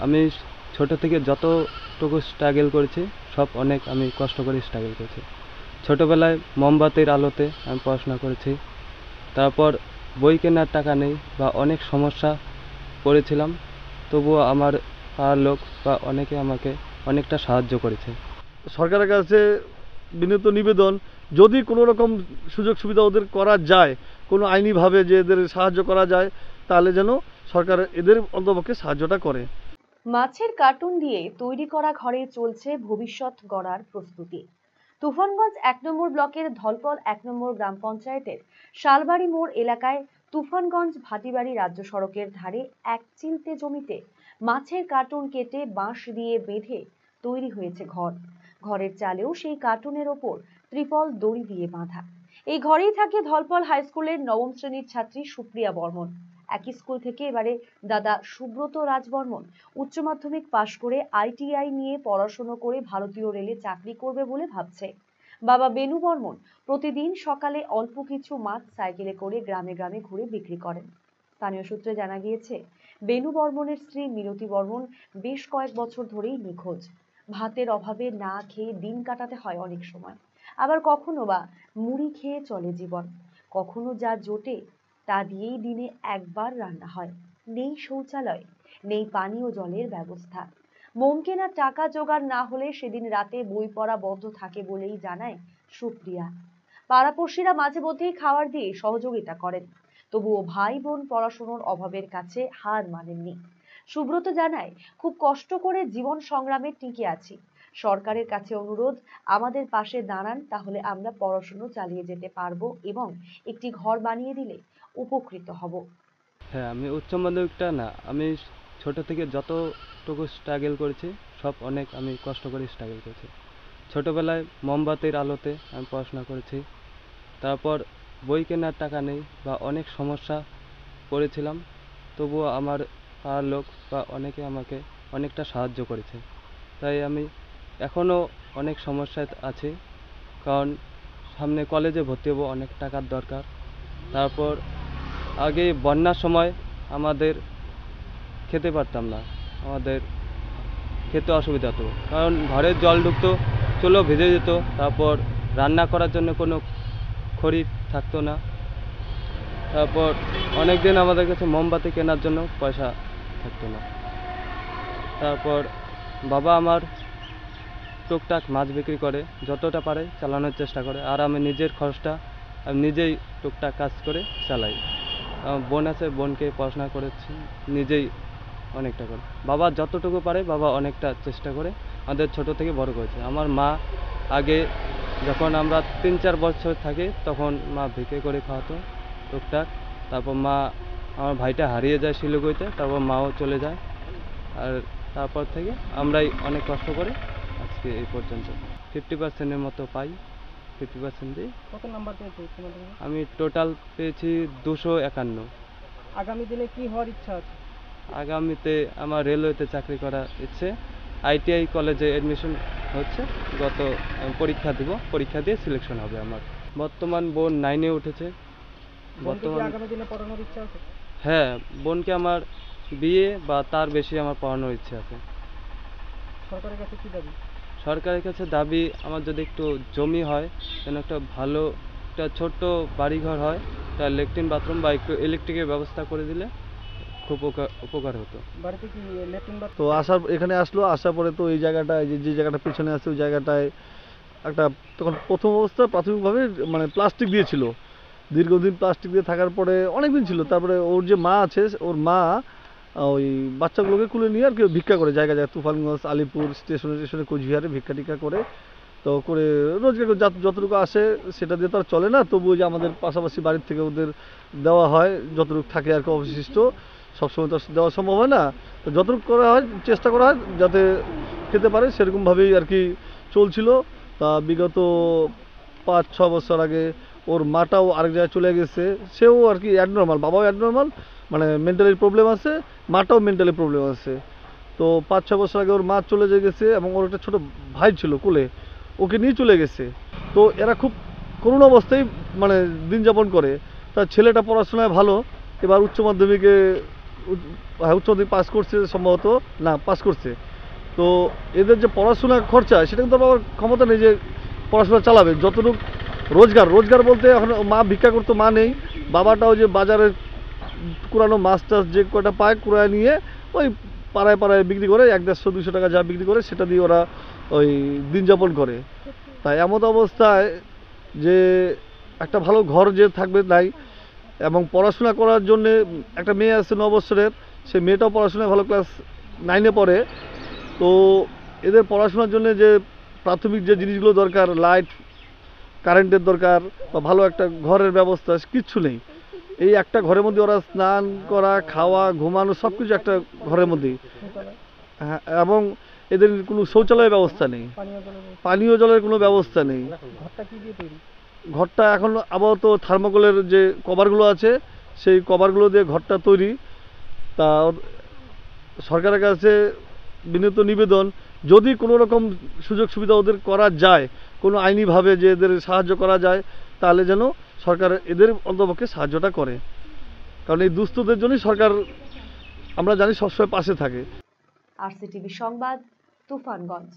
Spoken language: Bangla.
আমি ছোট থেকে যতটুকু স্ট্রাগল করেছি সব অনেক আমি কষ্ট করে স্ট্রাগল করেছি। ছোটোবেলায় মোমবাতির আলোতে আমি পড়াশোনা করেছি। তারপর বই কেনার টাকা নেই বা অনেক সমস্যা পড়েছিলাম, তবুও আমার পাড়ার লোক বা অনেকে আমাকে অনেকটা সাহায্য করেছে। সরকারের কাছে বিনীত নিবেদন, যদি কোনো রকম সুযোগ সুবিধা ওদের করা যায়, কোনো আইনিভাবে যে এদের সাহায্য করা যায়, তাহলে যেন সরকার এদের অন্তপক্ষে সাহায্যটা করে। মাছের কার্টুন দিয়ে তৈরি করা ঘরে চলছে ভবিষ্যৎ গড়ার প্রস্তুতি। তুফানগঞ্জ ১ নম্বর ব্লকের ধলপল ১ নম্বর গ্রাম পঞ্চায়েতের শালবাড়ি মোড় এলাকায় তুফানগঞ্জ ভাটিবাড়ি রাজ্য সড়কের ধারে এক চিলতে জমিতে মাছের কার্টুন কেটে বাঁশ দিয়ে বেঁধে তৈরি হয়েছে ঘর। ঘরের চালেও সেই কার্টুনের ওপর ত্রিপল দড়ি দিয়ে বাঁধা। এই ঘরেই থাকে ধলপল হাই স্কুলের নবম শ্রেণীর ছাত্রী সুপ্রিয়া বর্মন। একই স্কুল থেকে এবারে দাদা সুব্রত রাজবর্মন উচ্চ মাধ্যমিক পাশ করে ITI নিয়ে পড়াশোনা করে ভারতীয় রেলে চাকরি করবে বলে ভাবছে। বাবা বেনু বর্মন প্রতিদিন সকালে অল্প কিছু মাছ সাইকেলে করে গ্রামে গ্রামে ঘুরে বিক্রি করেন। স্থানীয় সূত্রে জানা গিয়েছে, বেনু বর্মনের স্ত্রী মিনতি বর্মন বেশ কয়েক বছর ধরেই নিখোঁজ। ভাতের অভাবে না খেয়ে দিন কাটাতে হয় অনেক সময়, আবার কখনো বা মুড়ি খেয়ে চলে জীবন। কখনো যা জোটে তা দিয়েই দিনে একবার রান্না হয়। নেই শৌচালয়, নেই পানীয় জলের ব্যবস্থা। মোম কেনার টাকা জোগাড় না হলে সেদিন রাতে বই পড়া বন্ধ থাকে বলেই জানায় সুপ্রিয়া। পাড়াপড়শিরা মাঝে মধ্যেই খাবার দিয়ে সহযোগিতা করেন, তবুও ভাই বোন পড়াশোনার অভাবের কাছে হার মানেননি। সুব্রত জানায়, খুব কষ্ট করে জীবন সংগ্রামে টিকে আছি। সরকারের কাছে অনুরোধ, আমাদের পাশে দাঁড়ান, তাহলে আমরা পড়াশোনা চালিয়ে যেতে পারবো এবং একটি ঘর বানিয়ে দিলে উপকৃত হব। হ্যাঁ, আমি উচ্চ মাধ্যমিকটা না, আমি ছোট থেকে যতটুকু স্ট্রাগল করেছি সব অনেক আমি কষ্ট করে স্ট্রাগল করেছি। ছোটোবেলায় মোমবাতির আলোতে আমি পড়াশোনা করেছি। তারপর বই কেনার টাকা নেই বা অনেক সমস্যা পড়েছিলাম, তবুও আমার পাড়ার লোক বা অনেকে আমাকে অনেকটা সাহায্য করেছে। তাই আমি এখনও অনেক সমস্যায় আছি, কারণ সামনে কলেজে ভর্তি হব, অনেক টাকার দরকার। তারপর আগে বন্যার সময় আমাদের খেতে পারতাম না, আমাদের খেতে অসুবিধা হতো, কারণ ঘরের জল ঢুকতো, চুলো ভিজে যেত। তারপর রান্না করার জন্য কোনো খড়ি থাকতো না। তারপর অনেক দিন আমাদের কাছে মোমবাতি কেনার জন্য পয়সা থাকতো না। তারপর বাবা আমার টুকটাক মাছ বিক্রি করে, যতটা পারে চালানোর চেষ্টা করে, আর আমি নিজের খরচটা আমি নিজেই টুকটাক কাজ করে চালাই। আমার বোন আছে, বোনকে পড়াশোনা করেছি নিজেই অনেকটা করে। বাবা যতটুকু পারে বাবা অনেকটা চেষ্টা করে আমাদের ছোট থেকে বড় করেছে। আমার মা আগে যখন আমরা 3-4 বছর থাকি তখন মা ভিক্ষে করে খাওয়াতো টুকটাক। তারপর আমার ভাইটা হারিয়ে যায় শিলিগুড়িতে, তারপর মাও চলে যায়। আর তারপর থেকে আমরাই অনেক কষ্ট করে আজকে এই পর্যন্ত 50%-এর মতো পাই। 50% দিই। কত নাম্বার পেয়েছো উচ্চ মাধ্যমিকে? আমি টোটাল পেয়েছি 251। আগামী দিনে কি হওয়ার ইচ্ছা আছে? আগামীতে আমার রেলওয়েতে চাকরি করার ইচ্ছে। ITI কলেজে অ্যাডমিশন হচ্ছে, পরীক্ষা দিব, পরীক্ষা দিয়ে সিলেকশন হবে আমার। বর্তমান বোন 9-এ উঠেছে। বোনকে কি আগামী দিনে পড়ানোর ইচ্ছা আছে? হ্যাঁ, বোনকে আমার বিয়ে বা তার বেশি আমার পড়ানোর ইচ্ছে আছে। সরকারের কাছে কি দাবি? সরকারের কাছে দাবি, আমার যদি একটু জমি হয়, যেন একটা ভালো একটা ছোট্ট বাড়িঘর হয়, একটা ল্যাট্রিন বাথরুম বা একটু ইলেকট্রিকের ব্যবস্থা করে দিলে খুব উপকার হতো। বাড়িতে কি ল্যাট্রিন বাথরুম? তো এখানে আসার পরে তো এই জায়গাটায় যে জায়গাটা পেছনে আছে ওই জায়গাটায় একটা, তখন প্রথম অবস্থায় প্রাথমিকভাবে মানে প্লাস্টিক দিয়েছিল। দীর্ঘদিন প্লাস্টিক দিয়ে থাকার পরে অনেক দিন ছিল। তারপরে ওর যে মা আছে, ওর মা ওই বাচ্চাগুলোকে কুলে নিয়ে আর কি ভিক্ষা করে জায়গায় জায়গায়, তুফানগঞ্জ, আলিপুর স্টেশনে কোচবিহারে ভিক্ষা টিক্ষা করে। তো করে রোজগার যতটুকু আসে সেটা দিয়ে তো আর চলে না, তবুও যে আমাদের পাশাপাশি বাড়ির থেকে ওদের দেওয়া হয়, যতটুকু থাকে আর কি অবশিষ্ট, সবসময় তো দেওয়া সম্ভব হয় না। তো যতটুকু করা হয় চেষ্টা করা হয় যাতে খেতে পারে, সেরকমভাবেই আর কি চলছিল। তা বিগত 5-6 বছর আগে ওর মাটাও আরেক জায়গায় চলে গেছে। সেও আর কি অ্যাডনর্মাল, বাবাও অ্যাডনর্মাল, মানে মেন্টালি প্রবলেম আছে, মাটাও মেন্টালি প্রবলেম আছে। তো 5-6 বছর আগে ওর মা চলে গেছে এবং ওর একটা ছোটো ভাই ছিল কোলে, ওকে নিয়ে চলে গেছে। তো এরা খুব করুণ অবস্থায় মানে দিন যাপন করে। তার ছেলেটা পড়াশোনায় ভালো, এবার উচ্চ মাধ্যমিকে উচ্চ মাধ্যমিক পাস করছে সম্ভবত, না পাস করছে। তো এদের যে পড়াশোনা খরচা সেটা কিন্তু আমার ক্ষমতা নেই যে পড়াশোনা চালাবে। যতটুকু রোজগার বলতে এখন মা ভিক্ষা করতো, মা নেই, বাবাটাও যে বাজারে কুড়ানো মাছ টাছ যে কটা পায় কুড়ায় নিয়ে ওই পাড়ায় পাড়ায় বিক্রি করে 100-150-200 টাকা যা বিক্রি করে সেটা দিয়ে ওরা ওই দিন যাপন করে। তাই এমন অবস্থায় যে একটা ভালো ঘর যে থাকবে নাই, এবং পড়াশোনা করার জন্যে একটা মেয়ে আছে 9 বছরের, সেই মেয়েটাও পড়াশোনায় ভালো ক্লাস 9-এ পড়ে। তো এদের পড়াশোনার জন্য যে প্রাথমিক যে জিনিসগুলো দরকার, লাইট কারেন্টের দরকার বা ভালো একটা ঘরের ব্যবস্থা কিচ্ছু নেই। এই একটা ঘরের মধ্যে ওরা স্নান করা, খাওয়া, ঘুমানো সব কিছু একটা ঘরের মধ্যেই। হ্যাঁ, এবং এদের কোনো শৌচালয়ের ব্যবস্থা নেই, পানীয় জলের কোনো ব্যবস্থা নেই। ঘরটা কি দিয়ে তৈরি? ঘরটা এখন আপাতত থার্মোকলের যে কভারগুলো আছে সেই কভারগুলো দিয়ে ঘরটা তৈরি। তা সরকারের কাছে বিনীত নিবেদন, যদি কোনো রকম সুযোগ সুবিধা ওদের করা যায়, কোনো আইনিভাবে যে এদের সাহায্য করা যায়, তাহলে যেন সরকার এদের অন্তপক্ষে সাহায্যটা করে। কারণ এই দুস্থদের জন্যই সরকার আমরা জানি সবসময় পাশে থাকে। RCTV সংবাদ, তুফানগঞ্জ।